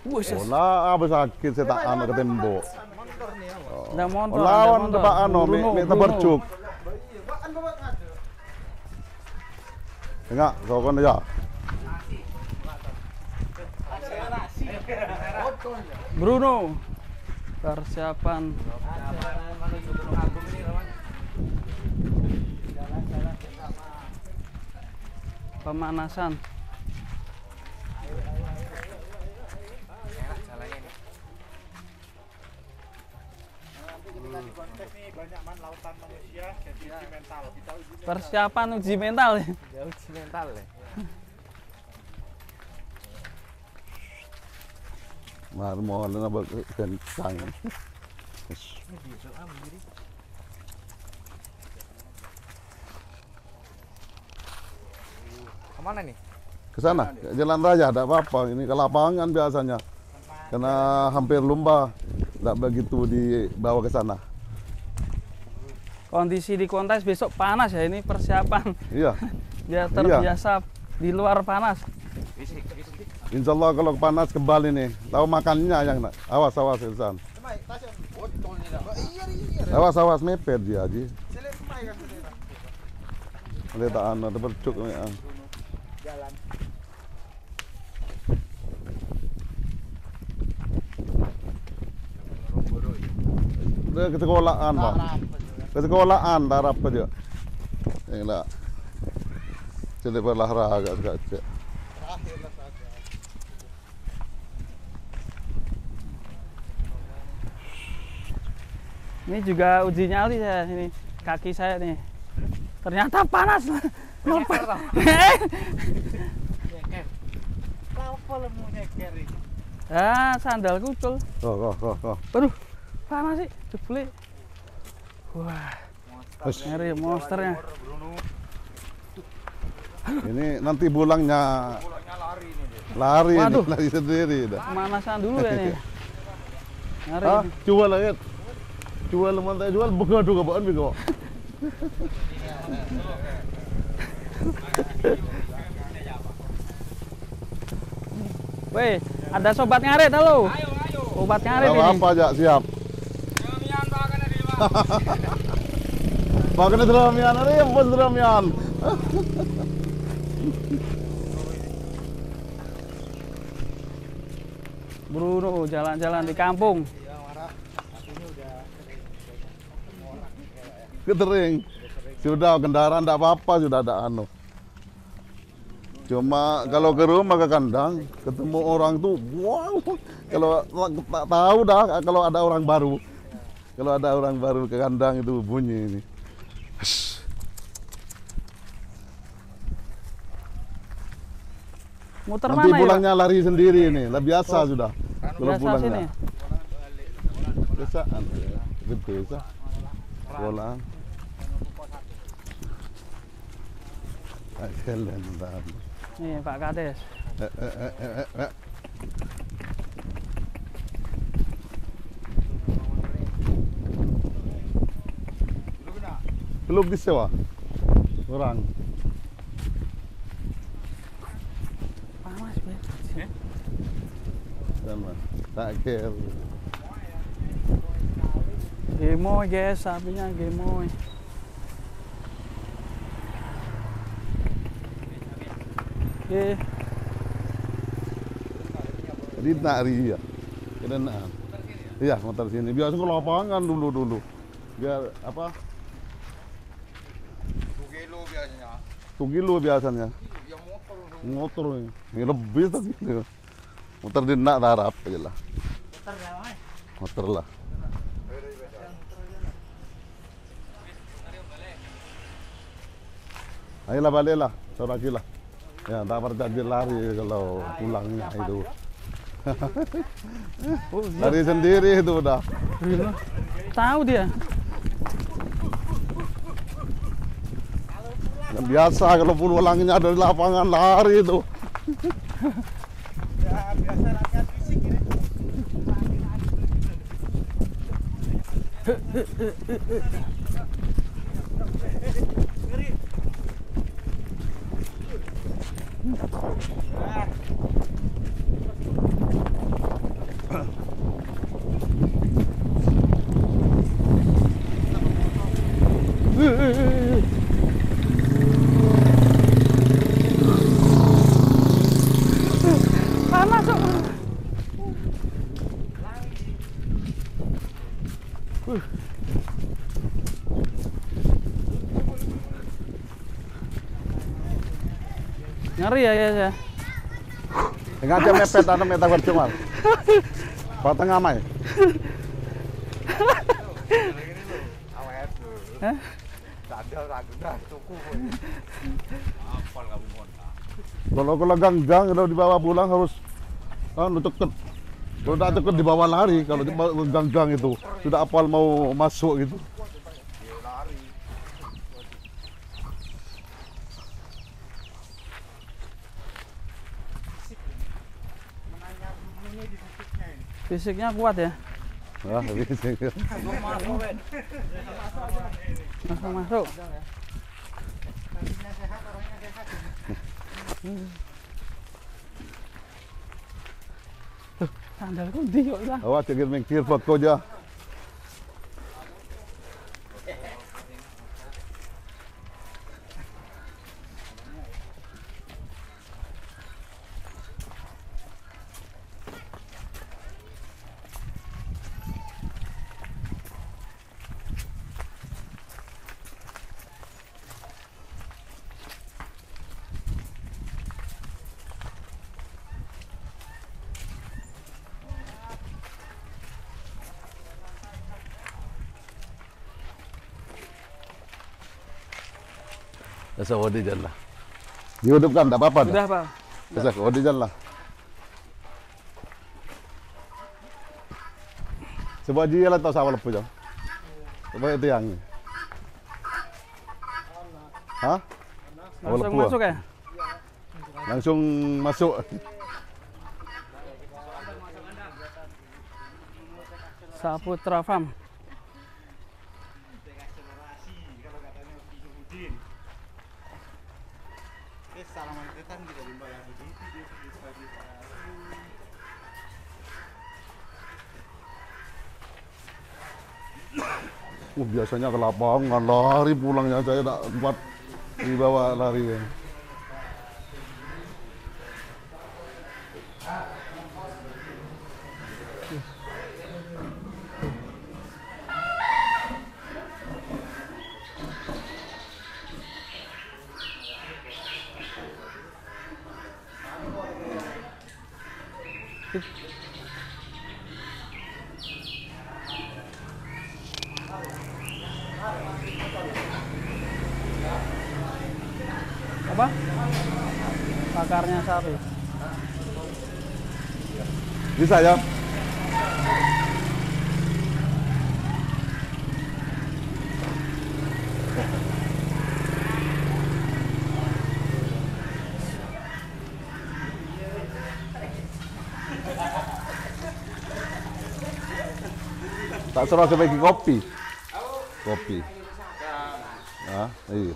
Olah, apa sakit saya tak anak ke tembok. Ndak montor. Lawan tebak anu, mik tebercuk. Enggak, kau kan aja. Bruno. Persiapan. Pemanasan. Persiapan uji mental ya. Uji mental ya. Mar mohon na kencang. Kemana nih? Ke sana, ke jalan raya, ada apa-apa. Ini ke lapangan biasanya. Karena hampir lumba, tidak begitu dibawa ke sana. Kondisi di kontes besok panas ya, ini persiapan. Iya. Dia terbiasa di luar panas. Insya Allah kalau panas kembali nih, tahu makannya yang nak. Awas Ilsan. Awas mepet dia aja. Lihat tak ada bercuk ya. Jalan. Udah ke sekolahan Pak. Ke sekolahan darap aja. Yang nak. Jadi berolahraga sekali. Ini juga uji nyali saya ini, kaki saya nih. Ternyata panas. Nyeker toh. Nyeker. Apa lemu nyeker iki? Ah, sandal kucul. Kok. Aduh, panas sih, jebule. Wah, ngeri monsternya. Ini nanti bulangnya Lari nih. lari, Waduh. lari sendiri dah. Pemanasan dulu ya nih. Ngeri. Ah, jual lagi. Jual mantai jual bengadu ke bawaan bego. Weh, ada sobat ngarit halo. Sobat ngarit ini. Apa aja siap. Makan dramian ada yang bos dramian. Bruno jalan-jalan di kampung. Ketering. Sudah kendaraan tidak apa-apa sudah ada anu. Cuma kalau ke rumah ke kandang ketemu orang tuh wow. Kalau tak tahu dah kalau ada orang baru. Kalau ada orang baru ke kandang itu bunyi ini. Muter Nanti mana ya? pulangnya lari sendiri ini, lah biasa sudah. Kalau Biasa pulangnya. sini. Biasaan, biasa. Pulang. Jalan bentar. Nih Pak Kades. Belum disewa orang. Panas bet. Sama. Tak kira. Gemoy guys, sapinya gemoy. Oke. Jadi nak ria. Kenaan. Iya, motor sini. Biasa ke lapangan dulu. Biar apa? 2 kilo biasanya. 2 kilo biasanya. Yang Motor ini lebih tadi. Motor di nak darap aja lah. Motor lah. Ayolah baliklah, sore lagi lah. Ya, tak percaya lari kalau pulangnya itu. Lari sendiri itu udah. Gila. Tahu dia. Yang biasa kalau pulangnya ada di lapangan lari itu. Ya, biasa latihan fisik ini. Panas kok. Ngeri ya ya. Enggak aja mepet atau meta virtual. Pateng amai. Awet tuh. Hah? Sadar ragu dah tuku. Apal kamu monta. Kalau gang-gang udah dibawa pulang harus deket. Kalau tidak deket dibawa lari. Kalau di gang-gang itu sudah apal mau masuk gitu. Dia lari. Menanya ini di fisiknya ini. Fisiknya kuat ya. Wah, bisa. Masuk. Kakinya sehat, orangnya sehat. Sandalku ndi kok ilang. Awas jangan mikir foto aja. Bisa wadi jalan. Dihidupkan, tak apa-apa. Udah, Pak. Bisa wadi jalan. Coba aja lah tahu sawal lepu jam. Coba itu yang. Hah? Sawal Langsung lepu. masuk ya? Langsung masuk. Saputra Farm. Kalau katanya Budi. Salaman ketan kita dibayar begitu dia pagi. Biasanya ke lapangan lari pulangnya saya tak kuat dibawa lari. Apa? Pakarnya sapi. Bisa ya? Tak suruh sebagai kopi. Kopi. Ah, iya.